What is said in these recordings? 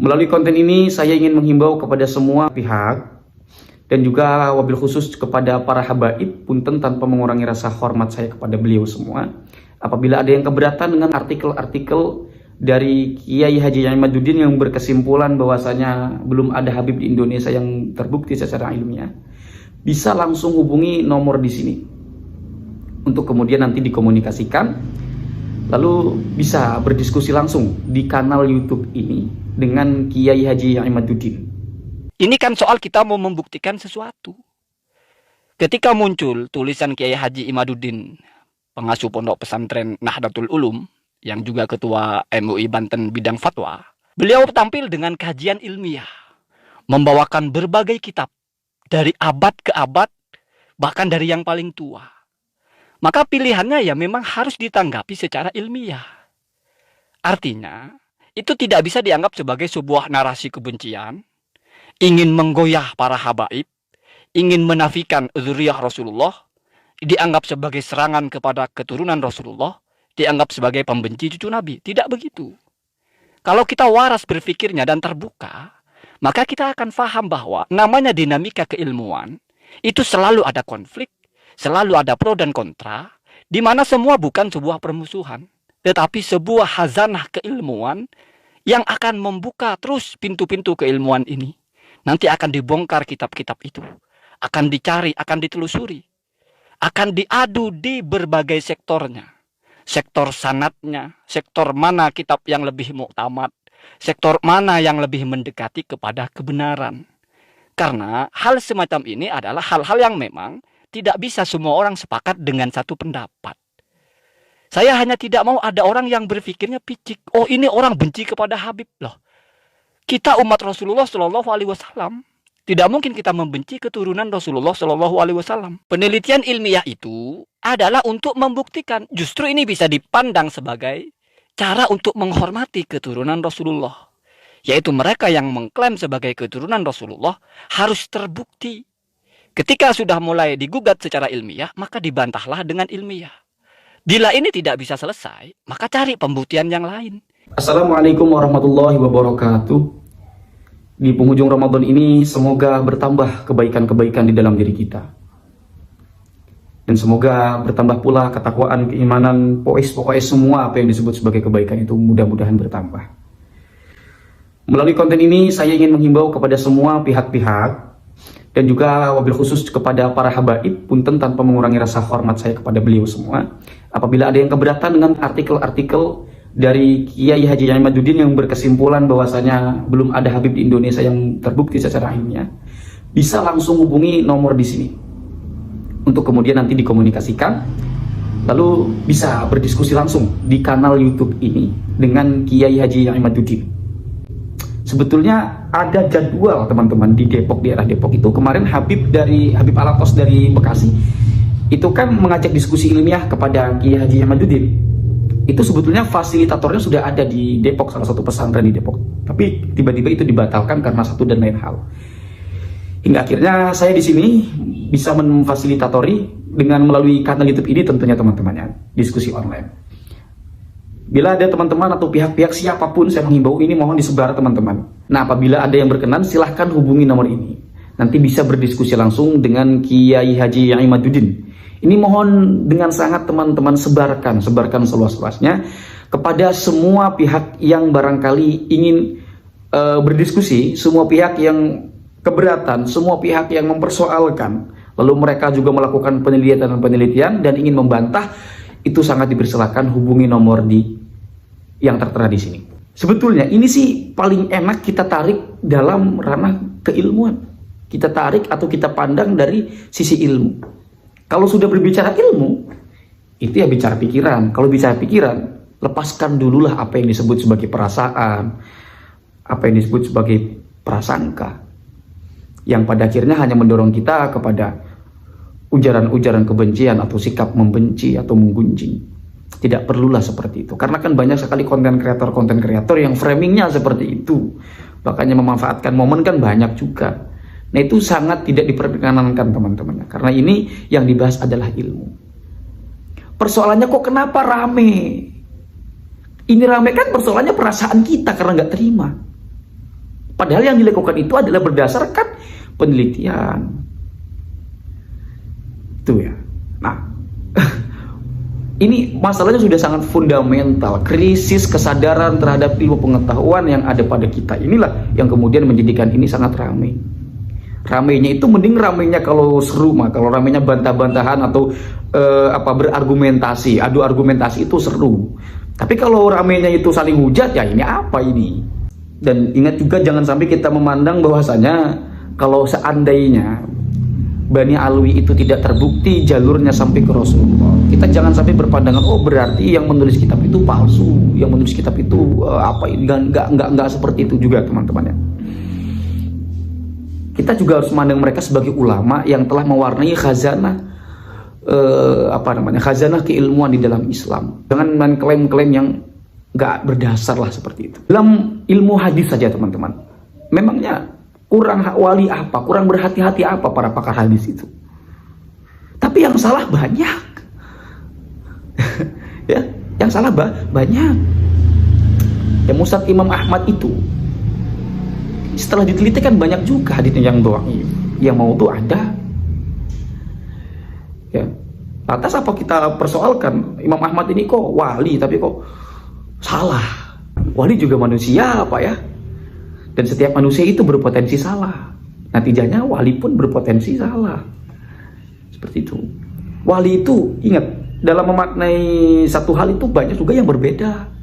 Melalui konten ini saya ingin menghimbau kepada semua pihak dan juga wabil khusus kepada para habaib, punten tanpa mengurangi rasa hormat saya kepada beliau semua. Apabila ada yang keberatan dengan artikel-artikel dari Kiai Haji Imaduddin yang berkesimpulan bahwasanya belum ada habib di Indonesia yang terbukti secara ilmiah, bisa langsung hubungi nomor di sini untuk kemudian nanti dikomunikasikan, lalu bisa berdiskusi langsung di kanal YouTube ini dengan Kiai Haji Imaduddin. Ini kan soal kita mau membuktikan sesuatu. Ketika muncul tulisan Kiai Haji Imaduddin, pengasuh pondok pesantren Nahdlatul Ulum, yang juga ketua MUI Banten bidang fatwa, beliau tampil dengan kajian ilmiah, membawakan berbagai kitab dari abad ke abad, bahkan dari yang paling tua. Maka pilihannya ya memang harus ditanggapi secara ilmiah. Artinya, itu tidak bisa dianggap sebagai sebuah narasi kebencian, ingin menggoyah para habaib, ingin menafikan dzurriyyah Rasulullah, dianggap sebagai serangan kepada keturunan Rasulullah, dianggap sebagai pembenci cucu Nabi. Tidak begitu. Kalau kita waras berpikirnya dan terbuka, maka kita akan paham bahwa namanya dinamika keilmuan, itu selalu ada konflik, selalu ada pro dan kontra, di mana semua bukan sebuah permusuhan, tetapi sebuah khazanah keilmuan yang akan membuka terus pintu-pintu keilmuan ini. Nanti akan dibongkar kitab-kitab itu, akan dicari, akan ditelusuri, akan diadu di berbagai sektornya. Sektor sanadnya, sektor mana kitab yang lebih muktamad, sektor mana yang lebih mendekati kepada kebenaran. Karena hal semacam ini adalah hal-hal yang memang tidak bisa semua orang sepakat dengan satu pendapat. Saya hanya tidak mau ada orang yang berpikirnya picik. Oh, ini orang benci kepada Habib loh. Kita umat Rasulullah Shallallahu Alaihi Wasallam. Tidak mungkin kita membenci keturunan Rasulullah Shallallahu Alaihi Wasallam. Penelitian ilmiah itu adalah untuk membuktikan. Justru ini bisa dipandang sebagai cara untuk menghormati keturunan Rasulullah. Yaitu mereka yang mengklaim sebagai keturunan Rasulullah harus terbukti. Ketika sudah mulai digugat secara ilmiah, maka dibantahlah dengan ilmiah. Bila ini tidak bisa selesai, maka cari pembuktian yang lain. Assalamualaikum warahmatullahi wabarakatuh. Di penghujung Ramadan ini semoga bertambah kebaikan-kebaikan di dalam diri kita. Dan semoga bertambah pula ketakwaan, keimanan, pokoknya semua apa yang disebut sebagai kebaikan itu mudah-mudahan bertambah. Melalui konten ini saya ingin menghimbau kepada semua pihak-pihak dan juga wabil khusus kepada para habaib, punten tanpa mengurangi rasa hormat saya kepada beliau semua. Apabila ada yang keberatan dengan artikel-artikel dari Kiai Haji Imaduddin yang berkesimpulan bahwasanya belum ada habib di Indonesia yang terbukti secara ilmiah, bisa langsung hubungi nomor di sini untuk kemudian nanti dikomunikasikan, lalu bisa berdiskusi langsung di kanal YouTube ini dengan Kiai Haji Imaduddin. Sebetulnya ada jadwal teman-teman di Depok, daerah Depok itu kemarin Habib Alatos dari Bekasi itu kan mengajak diskusi ilmiah kepada Kiai Haji Imaduddin. Itu sebetulnya fasilitatornya sudah ada di Depok, salah satu pesantren di Depok. Tapi tiba-tiba itu dibatalkan karena satu dan lain hal. Hingga akhirnya saya di sini bisa memfasilitatori dengan melalui kanal YouTube ini tentunya teman-temannya, diskusi online. Bila ada teman-teman atau pihak-pihak siapapun, saya menghimbau ini mohon disebar teman-teman. Nah, apabila ada yang berkenan silahkan hubungi nomor ini. Nanti bisa berdiskusi langsung dengan Kiai Haji Imaduddin. Ini mohon dengan sangat teman-teman sebarkan seluas-luasnya kepada semua pihak yang barangkali ingin berdiskusi, semua pihak yang keberatan, semua pihak yang mempersoalkan, lalu mereka juga melakukan penelitian dan ingin membantah, itu sangat dipersilakan hubungi nomor yang tertera di sini. Sebetulnya ini sih paling enak kita tarik dalam ranah keilmuan. Kita tarik atau kita pandang dari sisi ilmu. Kalau sudah berbicara ilmu, itu ya bicara pikiran. Kalau bicara pikiran, lepaskan dululah apa yang disebut sebagai perasaan, apa yang disebut sebagai prasangka, yang pada akhirnya hanya mendorong kita kepada ujaran-ujaran kebencian atau sikap membenci atau menggunjing. Tidak perlulah seperti itu. Karena kan banyak sekali konten kreator yang framingnya seperti itu. Makanya memanfaatkan momen kan banyak juga. Nah, itu sangat tidak diperkenankan teman-temannya. Karena ini yang dibahas adalah ilmu. Persoalannya kok kenapa rame? Ini rame kan persoalannya perasaan kita karena nggak terima. Padahal yang dilakukan itu adalah berdasarkan penelitian. Itu ya. Nah, ini masalahnya sudah sangat fundamental. Krisis kesadaran terhadap ilmu pengetahuan yang ada pada kita inilah yang kemudian menjadikan ini sangat ramai. Ramainya itu mending ramainya kalau seru mah, kalau ramainya bantah-bantahan atau berargumentasi, adu argumentasi itu seru. Tapi kalau ramainya itu saling hujat, ya ini apa ini? Dan ingat juga jangan sampai kita memandang bahwasanya kalau seandainya Bani Alwi itu tidak terbukti jalurnya sampai ke Rasulullah, kita jangan sampai berpandangan oh berarti yang menulis kitab itu palsu, yang menulis kitab itu enggak seperti itu juga teman-teman ya. Kita juga harus memandang mereka sebagai ulama yang telah mewarnai khazanah khazanah keilmuan di dalam Islam. Jangan main klaim-klaim yang nggak berdasar lah seperti itu. Dalam ilmu hadis saja teman-teman, memangnya kurang wali apa, kurang berhati-hati apa para pakar hadis itu. Tapi yang salah banyak. Ya, yang salah banyak. Ya Musnad Imam Ahmad itu setelah diteliti kan banyak juga hadisnya yang dhaif, yang maudhu ada. Ya. Lantas apa kita persoalkan Imam Ahmad ini kok wali tapi kok salah? Wali juga manusia Pak ya. Dan setiap manusia itu berpotensi salah. Natijahnya wali pun berpotensi salah. Seperti itu. Wali itu ingat dalam memaknai satu hal itu banyak juga yang berbeda.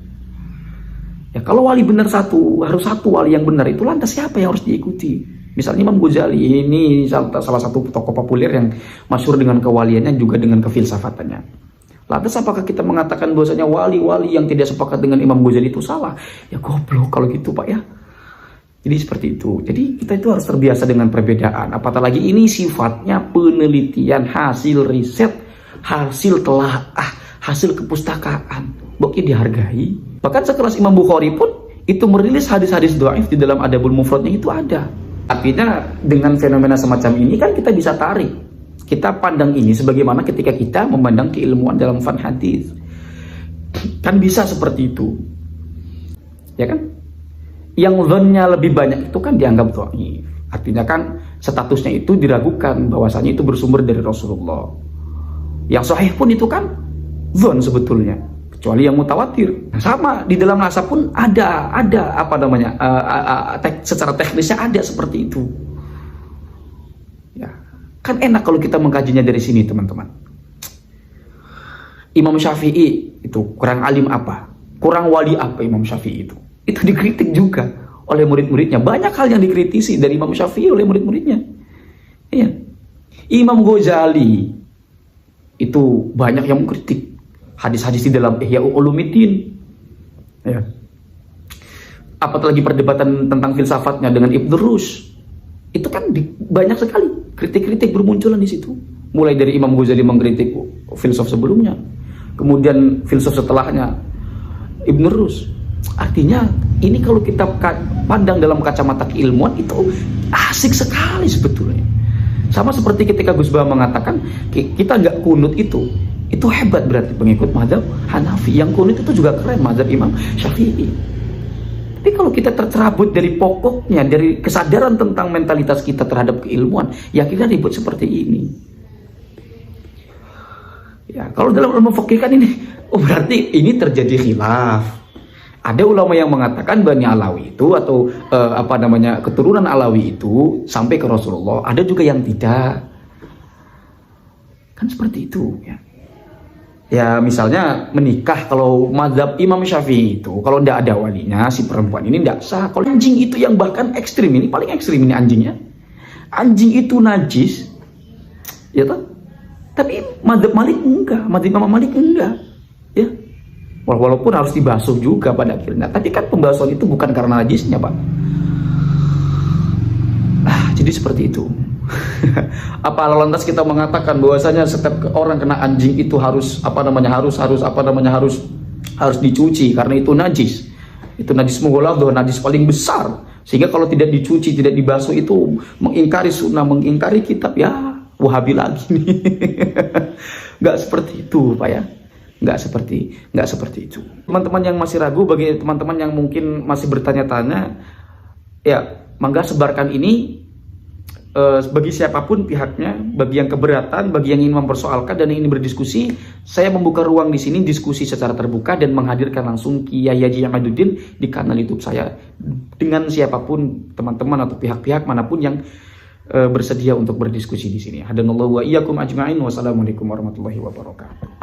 Ya, kalau wali benar satu, harus satu wali yang benar itu lantas siapa yang harus diikuti? Misalnya Imam Ghazali ini salah satu tokoh populer yang masyhur dengan kewaliannya juga dengan kefilsafatannya. Lantas apakah kita mengatakan bahwasanya wali-wali yang tidak sepakat dengan Imam Ghazali itu salah? Ya goblok kalau gitu Pak ya. Jadi seperti itu. Jadi kita itu harus terbiasa dengan perbedaan. Apatah lagi ini sifatnya penelitian, hasil riset, hasil telaah, hasil kepustakaan. Boknya dihargai. Bahkan sekelas Imam Bukhari pun itu merilis hadis-hadis dhaif di dalam Adabul Mufradnya itu ada. Artinya dengan fenomena semacam ini kan kita bisa tarik. Kita pandang ini sebagaimana ketika kita memandang keilmuan dalam fan hadis. Kan bisa seperti itu. Ya kan? Yang dzannya lebih banyak itu kan dianggap dhaif. Artinya kan statusnya itu diragukan bahwasanya itu bersumber dari Rasulullah. Yang sahih pun itu kan dzan sebetulnya. Kecuali yang mutawatir. Sama di dalam nasab pun ada secara teknisnya ada seperti itu. Ya, kan enak kalau kita mengkajinya dari sini teman-teman. Imam Syafi'i itu kurang alim apa? Kurang wali apa Imam Syafi'i itu? Itu dikritik juga oleh murid-muridnya. Banyak hal yang dikritisi dari Imam Syafi'i oleh murid-muridnya. Iya. Imam Ghazali itu banyak yang mengkritik hadis-hadis di dalam Ihya Ulumuddin. Ya. Apalagi perdebatan tentang filsafatnya dengan Ibnu Rushd. Itu kan banyak sekali kritik-kritik bermunculan di situ. Mulai dari Imam Ghazali mengkritik filsuf sebelumnya, kemudian filsuf setelahnya Ibnu Rushd. Artinya ini kalau kita pandang dalam kacamata keilmuan itu asik sekali sebetulnya. Sama seperti ketika Gus Bah mengatakan kita nggak kunut itu hebat berarti pengikut mazhab Hanafi. Yang kunut itu juga keren mazhab Imam Syafi'i. Tapi kalau kita tercerabut dari pokoknya, dari kesadaran tentang mentalitas kita terhadap keilmuan, ya kita ribut seperti ini. Ya, kalau dalam ilmu fikih kan ini, berarti ini terjadi khilaf. Ada ulama yang mengatakan Bani Alawi itu atau keturunan Alawi itu sampai ke Rasulullah. Ada juga yang tidak. Kan seperti itu ya. Ya misalnya menikah kalau mazhab Imam Syafi'i itu kalau tidak ada walinya si perempuan ini tidak sah. Kalau anjing itu yang bahkan ekstrim ini paling ekstrim ini anjingnya. Anjing itu najis, ya toh. Tapi mazhab Malik enggak, mazhab Imam Malik enggak, ya. Walaupun harus dibasuh juga pada akhirnya. Tapi kan pembasuhan itu bukan karena najisnya Pak. Jadi seperti itu. Apa lantas kita mengatakan bahwasanya setiap orang kena anjing itu harus harus dicuci karena itu najis. Itu najis mughalladh, najis paling besar. Sehingga kalau tidak dicuci, tidak dibasuh itu mengingkari sunnah, mengingkari kitab ya Wahabi lagi nih. Nggak seperti itu Pak ya. Nggak seperti itu. Teman-teman yang masih ragu, bagi teman-teman yang mungkin masih bertanya-tanya, ya mangga sebarkan ini bagi siapapun pihaknya, bagi yang keberatan, bagi yang ingin mempersoalkan dan ingin berdiskusi. Saya membuka ruang di sini diskusi secara terbuka dan menghadirkan langsung Kiai Haji Imaduddin di kanal YouTube saya dengan siapapun teman-teman atau pihak-pihak manapun yang bersedia untuk berdiskusi di sini. Hadanallahu wa iyyakum ajma'in. Wassalamualaikum warahmatullahi wabarakatuh.